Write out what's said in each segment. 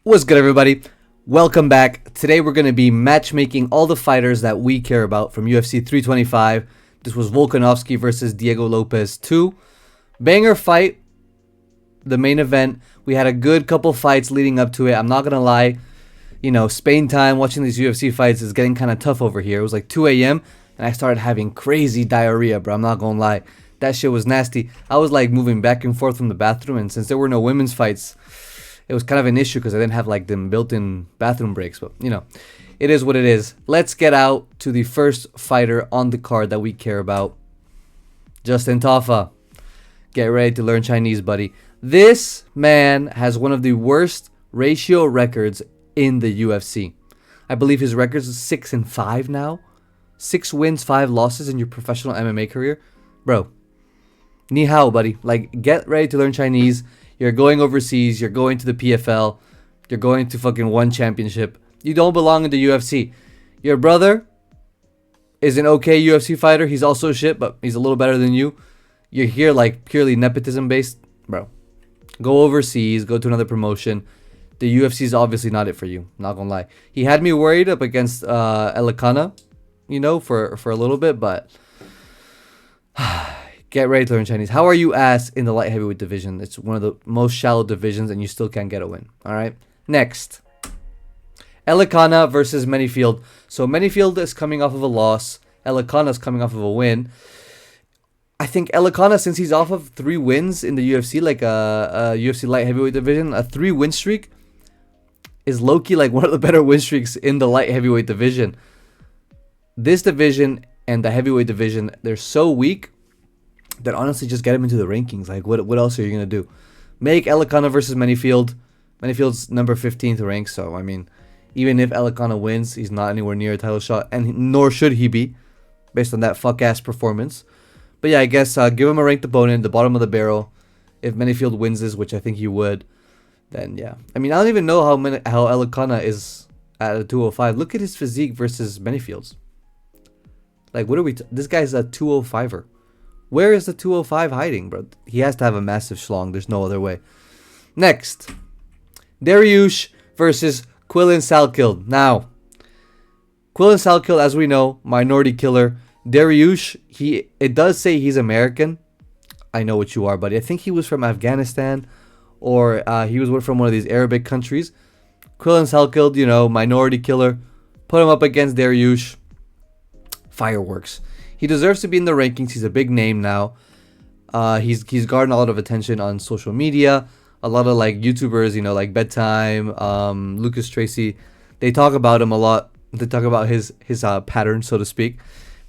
What's good, everybody? Welcome back. Today we're going to be matchmaking all the fighters that we care about from UFC 325. This was Volkanovski versus Diego Lopez 2. Banger fight. The main event. We had a good couple fights leading up to it. I'm not going to lie. You know, Spain time, watching these UFC fights is getting kind of tough over here. It was like 2 a.m. and I started having crazy diarrhea, bro. I'm not going to lie. That shit was nasty. I was like moving back and forth from the bathroom, and since there were no women's fights, it was kind of an issue because I didn't have like them built-in bathroom breaks. But, you know, it is what it is. Let's get out to the first fighter on the card that we care about. Justin Tafa. Get ready to learn Chinese, buddy. This man has one of the worst ratio records in the UFC. I believe his record is 6-5 now. 6 wins, 5 losses in your professional MMA career. Bro, ni hao, buddy. Like, get ready to learn Chinese. You're going overseas. You're going to the PFL. You're going to fucking one championship. You don't belong in the UFC. Your brother is an okay UFC fighter. He's also shit, but he's a little better than you. You're here like purely nepotism based. Bro, go overseas. Go to another promotion. The UFC is obviously not it for you. Not gonna lie. He had me worried up against Elikana, you know, for a little bit, but get ready to learn Chinese. How are you ass in the light heavyweight division? It's one of the most shallow divisions, and you still can't get a win. All right. Next, Elikana versus Manyfield. So Manyfield is coming off of a loss. Elikana is coming off of a win. I think Elikana, since he's off of 3 wins in the UFC, like a UFC light heavyweight division, a 3-win streak is low-key like one of the better win streaks in the light heavyweight division. This division and the heavyweight division, they're so weak that honestly just get him into the rankings. Like, what else are you going to do? Make Elikana versus Manyfield. Manyfield's number 15th ranked, so, I mean, even if Elikana wins, he's not anywhere near a title shot, and nor should he be, based on that fuck-ass performance. But yeah, I guess give him a ranked opponent, the bottom of the barrel. If Manyfield wins this, which I think he would, then yeah. I mean, I don't even know how Elikana is at a 205. Look at his physique versus Manyfield's. Like, what are we... This guy's a 205er. Where is the 205 hiding, bro? He has to have a massive schlong. There's no other way. Next, Dariush versus Quillan Salkild. Now, Quillan Salkild, as we know, minority killer. Dariush, it does say he's American. I know what you are, buddy. I think he was from Afghanistan, or he was from one of these Arabic countries. Quillan Salkild, you know, minority killer. Put him up against Dariush. Fireworks. He deserves to be in the rankings. He's a big name now. He's garnered a lot of attention on social media. A lot of like YouTubers, you know, like Bedtime, Lucas Tracy, they talk about him a lot. They talk about his pattern, so to speak,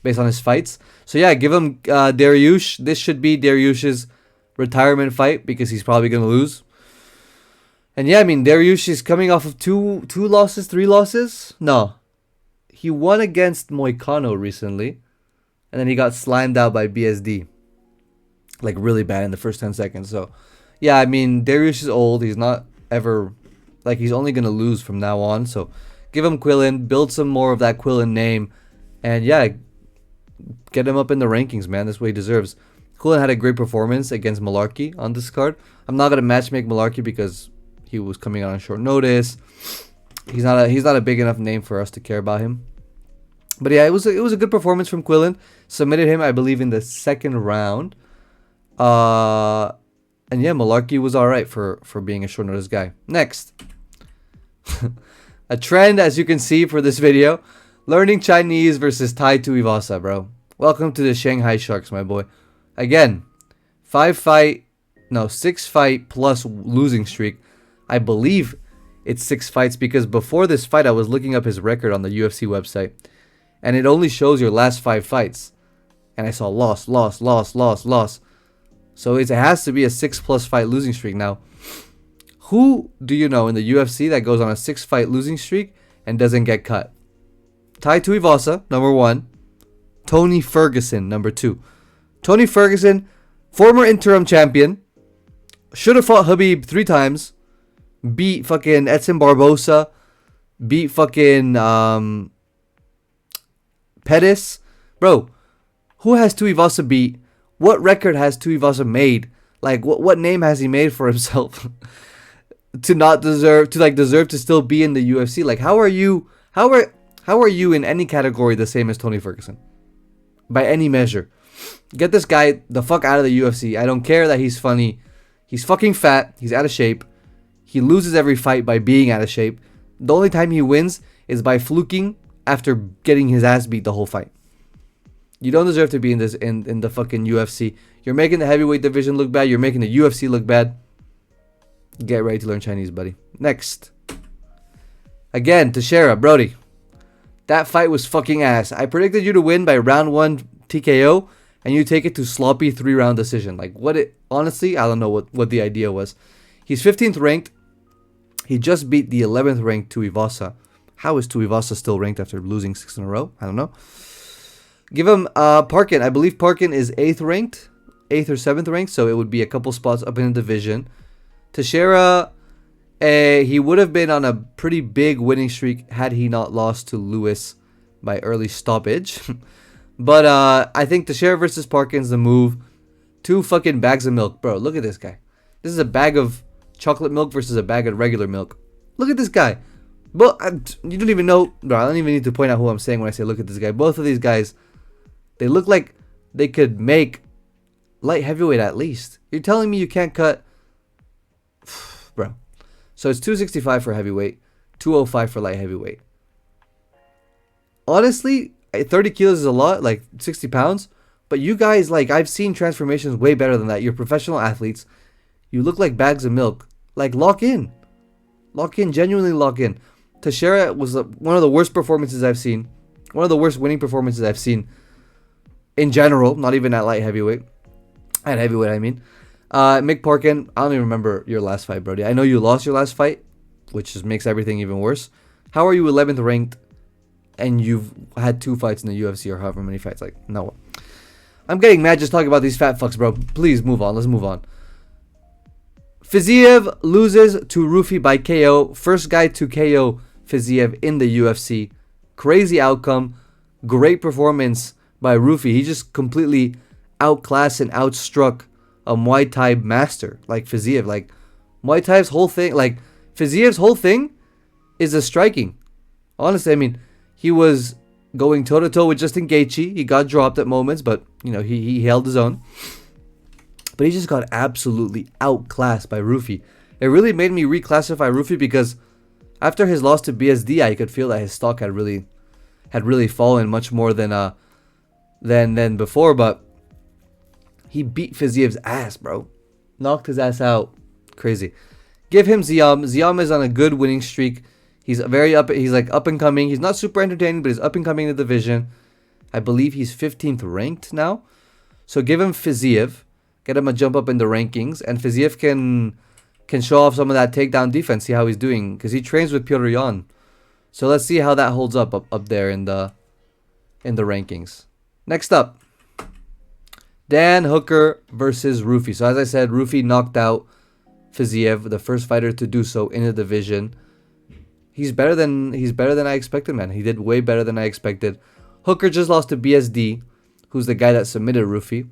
based on his fights. So yeah, give him Dariush. This should be Dariush's retirement fight because he's probably gonna lose. And yeah, I mean, Dariush is coming off of 3 losses. No, he won against Moicano recently. And then he got slimed out by BSD. Like, really bad in the first 10 seconds. So, yeah, I mean, Dariush is old. He's not ever... Like, he's only going to lose from now on. So, give him Quillan. Build some more of that Quillan name. And, yeah, get him up in the rankings, man. That's what he deserves. Quillan had a great performance against Malarkey on this card. I'm not going to matchmake Malarkey because he was coming out on short notice. He's not a big enough name for us to care about him. But yeah, it was a good performance from Quillan. Submitted him, I believe, in the 2nd round. And yeah, Malarkey was alright for being a short notice guy. Next. A trend, as you can see for this video. Learning Chinese versus Tai Tuivasa, bro. Welcome to the Shanghai Sharks, my boy. Again, 6 fight plus losing streak. I believe it's 6 fights because before this fight, I was looking up his record on the UFC website. And it only shows your last 5 fights. And I saw loss. So it has to be a 6+ fight losing streak. Now, who do you know in the UFC that goes on a 6-fight losing streak and doesn't get cut? Tai Tuivasa, number 1. Tony Ferguson, number 2. Tony Ferguson, former interim champion. Should have fought Khabib 3 times. Beat fucking Edson Barbosa. Beat fucking... Pettis, bro, who has Tuivasa beat? What record has Tuivasa made? Like, what name has he made for himself? to not deserve to deserve to still be in the UFC. Like, how are you in any category the same as Tony Ferguson? By any measure. Get this guy the fuck out of the UFC. I don't care that he's funny. He's fucking fat. He's out of shape. He loses every fight by being out of shape. The only time he wins is by fluking after getting his ass beat the whole fight. You don't deserve to be in the fucking UFC. You're making the heavyweight division look bad. You're making the UFC look bad. Get ready to learn Chinese, buddy. Next. Again, Teixeira, Brody. That fight was fucking ass. I predicted you to win by round 1 TKO, and you take it to sloppy 3-round decision. Like, honestly, I don't know what the idea was. He's 15th ranked. He just beat the 11th ranked Tuivasa. How is Tuivasa still ranked after losing 6 in a row? I don't know. Give him Parkin. I believe Parkin is 8th ranked. 8th or 7th ranked, so it would be a couple spots up in the division. Teixeira, he would have been on a pretty big winning streak had he not lost to Lewis by early stoppage. But I think Teixeira versus Parkin's the move. 2 fucking bags of milk. Bro, look at this guy. This is a bag of chocolate milk versus a bag of regular milk. Look at this guy. But you don't even know. Bro, I don't even need to point out who I'm saying when I say look at this guy. Both of these guys, they look like they could make light heavyweight at least. You're telling me you can't cut... Bro. So it's 265 for heavyweight, 205 for light heavyweight. Honestly, 30 kilos is a lot, like 60 pounds. But you guys, like, I've seen transformations way better than that. You're professional athletes. You look like bags of milk. Like, lock in. Lock in. Genuinely lock in. Teixeira was one of the worst performances I've seen. One of the worst winning performances I've seen in general. Not even at light heavyweight. At heavyweight, I mean. Mick Parkin, I don't even remember your last fight, Brody. I know you lost your last fight, which just makes everything even worse. How are you 11th ranked and you've had 2 fights in the UFC or however many fights? Like, no. I'm getting mad just talking about these fat fucks, bro. Please move on. Let's move on. Fiziev loses to Rufi by KO. First guy to KO Fiziev in the UFC. Crazy outcome. Great performance by Rufi. He just completely outclassed and outstruck a Muay Thai master like Fiziev. Like, Muay Thai's whole thing, like, Fiziev's whole thing is a striking. Honestly, I mean, he was going toe-to-toe with Justin Gaethje. He got dropped at moments, but, you know, he held his own. But he just got absolutely outclassed by Rufi. It really made me reclassify Rufi because after his loss to BSD, I could feel that his stock had really fallen much more than before. But he beat Fiziev's ass, bro. Knocked his ass out. Crazy. Give him Ziam. Ziam is on a good winning streak. He's he's like up and coming. He's not super entertaining, but he's up and coming in the division. I believe he's 15th ranked now. So give him Fiziev. Get him a jump up in the rankings. And Fiziev can show off some of that takedown defense. See how he's doing. Because he trains with Piotr Jan. So let's see how that holds up there in the rankings. Next up. Dan Hooker versus Rufi. So as I said, Rufi knocked out Fiziev, the first fighter to do so in the division. He's better than I expected, man. He did way better than I expected. Hooker just lost to BSD, who's the guy that submitted Rufi.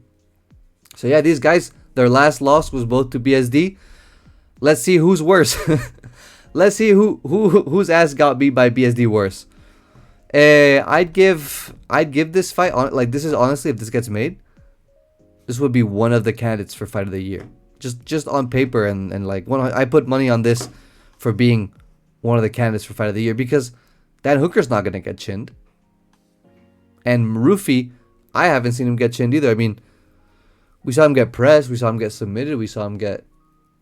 So yeah, these guys, their last loss was both to BSD. Let's see who's worse. Let's see whose ass got beat by BSD worse. I'd give this fight like this is honestly, if this gets made, this would be one of the candidates for fight of the year. Just on paper and like I put money on this for being one of the candidates for fight of the year because Dan Hooker's not gonna get chinned. And Rufi, I haven't seen him get chinned either. I mean, we saw him get pressed, we saw him get submitted, we saw him get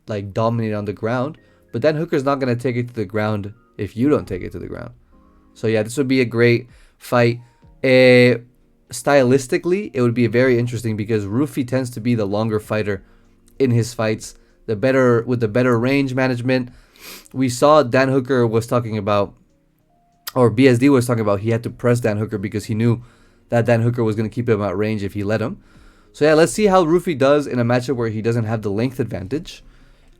like dominated on the ground. But Dan Hooker's not gonna take it to the ground if you don't take it to the ground. So yeah, this would be a great fight. Stylistically, it would be very interesting because Rufi tends to be the longer fighter in his fights, with the better range management. We saw Dan Hooker was talking about, or BSD was talking about, he had to press Dan Hooker because he knew that Dan Hooker was going to keep him at range if he let him. So yeah, let's see how Rufi does in a matchup where he doesn't have the length advantage.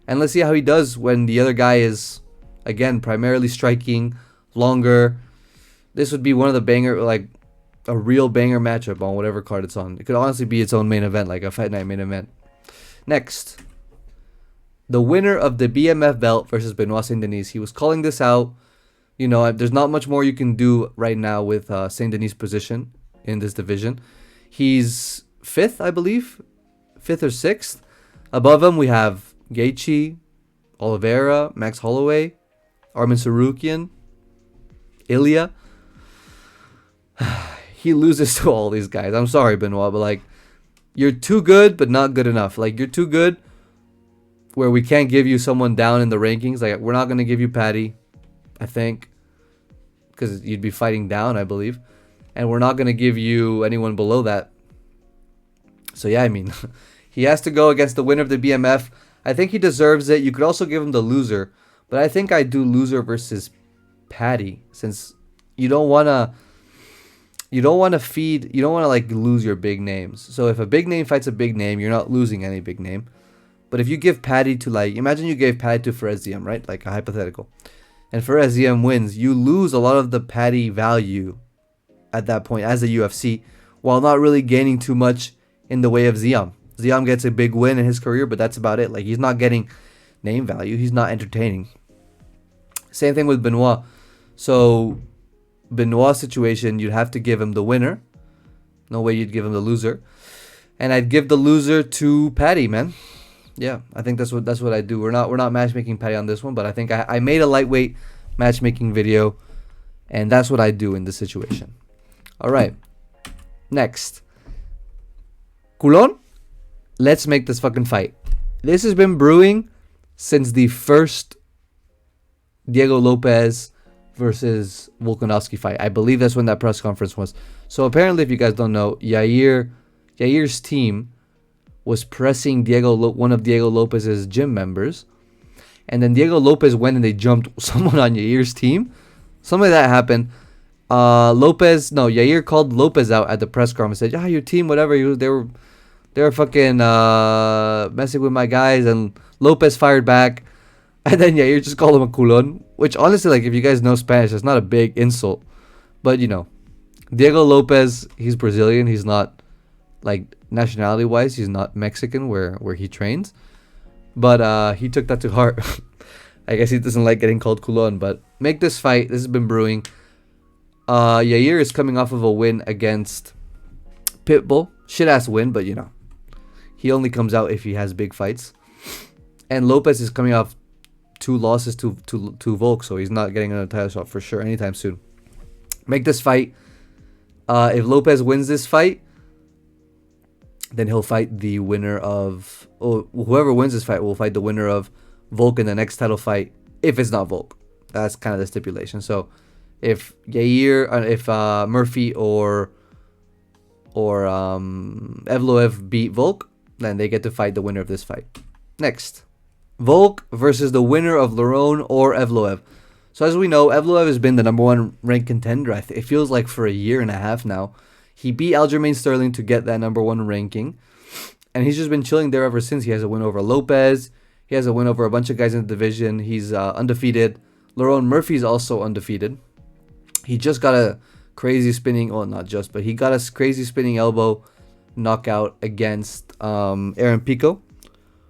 And let's see how he does when the other guy is, again, primarily striking, longer. This would be one of the banger, like a real banger matchup on whatever card it's on. It could honestly be its own main event, like a Fight Night main event. Next, the winner of the BMF belt versus Benoit Saint Denis. He was calling this out. You know, there's not much more you can do right now with Saint Denis' position in this division. He's fifth, I believe, fifth or sixth. Above him, we have Gaethje, Oliveira, Max Holloway, Armin Sarukian, Ilya. He loses to all these guys. I'm sorry, Benoit, but like, you're too good, but not good enough. Like, you're too good where we can't give you someone down in the rankings. Like, we're not going to give you Paddy, I think, because you'd be fighting down, I believe. And we're not going to give you anyone below that. So, yeah, I mean, he has to go against the winner of the BMF. I think he deserves it. You could also give him the loser. But I think I do loser versus Paddy, since you don't want to... You don't want to like lose your big names. So if a big name fights a big name, you're not losing any big name. But if you give Paddy to, like, imagine you gave Paddy to Fares Ziam, right? Like a hypothetical. And Fares Ziam wins, you lose a lot of the Paddy value at that point as a UFC, while not really gaining too much in the way of Ziam. Ziam gets a big win in his career, but that's about it. Like, he's not getting name value. He's not entertaining. Same thing with Benoit. So Benoit's situation, you'd have to give him the winner. No way you'd give him the loser. And I'd give the loser to Paddy, man. Yeah, I think that's what I do. We're not matchmaking Paddy on this one, but I think I made a lightweight matchmaking video, and that's what I do in this situation. All right. Next. Coulon, let's make this fucking fight. This has been brewing since the first Diego Lopez versus Volkanovski fight. I believe that's when that press conference was. So apparently, if you guys don't know, Yair's team was pressing one of Diego Lopez's gym members, and then Diego Lopez went and they jumped someone on Yair's team. Something like that happened. Yair called Lopez out at the press conference and said, "Yeah, your team, whatever. They were fucking messing with my guys," and Lopez fired back. And then Yair just called him a culon, which honestly, like, if you guys know Spanish, it's not a big insult. But, you know, Diego Lopez, he's Brazilian. He's not, like, nationality-wise, he's not Mexican where he trains. But he took that to heart. I guess he doesn't like getting called culon. But make this fight. This has been brewing. Yair is coming off of a win against Pitbull. Shit-ass win, but, you know, he only comes out if he has big fights. And Lopez is coming off 2 losses to Volk, so he's not getting another title shot for sure anytime soon. Make this fight. If Lopez wins this fight, then he'll fight the winner of... whoever wins this fight will fight the winner of Volk in the next title fight, if it's not Volk. That's kind of the stipulation. So if Murphy or Evloev beat Volk, then they get to fight the winner of this fight. Next. Volk versus the winner of Lerone or Evloev. So as we know, Evloev has been the number 1 ranked contender. It feels like for a year and a half now. He beat Aljamain Sterling to get that number 1 ranking. And he's just been chilling there ever since. He has a win over Lopez. He has a win over a bunch of guys in the division. He's undefeated. Lerone Murphy's also undefeated. He just got a crazy spinning... Well, not just, but he got a crazy spinning elbow knockout against Aaron Pico,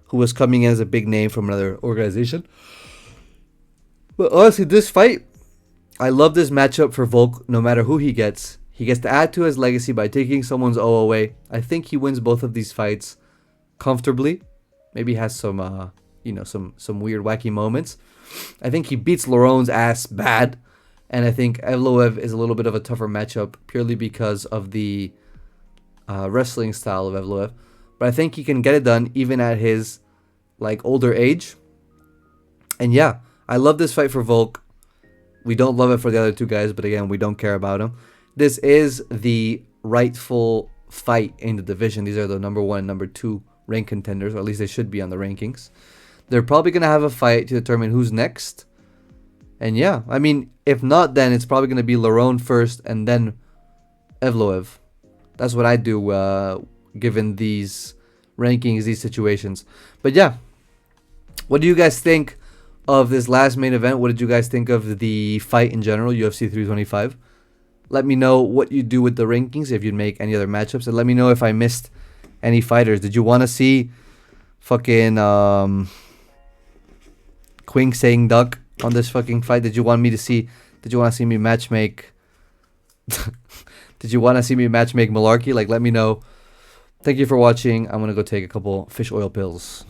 who was coming in as a big name from another organization. But honestly, this fight, I love this matchup for Volk no matter who he gets. He gets to add to his legacy by taking someone's O away. I think he wins both of these fights comfortably. Maybe has some weird wacky moments. I think he beats Lerone's ass bad. And I think Evloev is a little bit of a tougher matchup purely because of the wrestling style of Evloev. But I think he can get it done even at his older age. And yeah, I love this fight for Volk. We don't love it for the other 2 guys, but again, we don't care about him. This is the rightful fight in the division. These are the number 1 and number 2 ranked contenders, or at least they should be on the rankings. They're probably going to have a fight to determine who's next. And yeah, I mean, if not, then it's probably going to be Lerone first and then Evloev. That's what I do given these rankings, these situations. But yeah, what do you guys think of this last main event? What did you guys think of the fight in general, UFC 325? Let me know what you do with the rankings, if you'd make any other matchups, and let me know if I missed any fighters. Did you want to see fucking Queen saying duck on this fucking fight. Did you want to see me matchmake? Did you want to see me matchmake Malarkey? Like, let me know. Thank you for watching. I'm gonna go take a couple fish oil pills.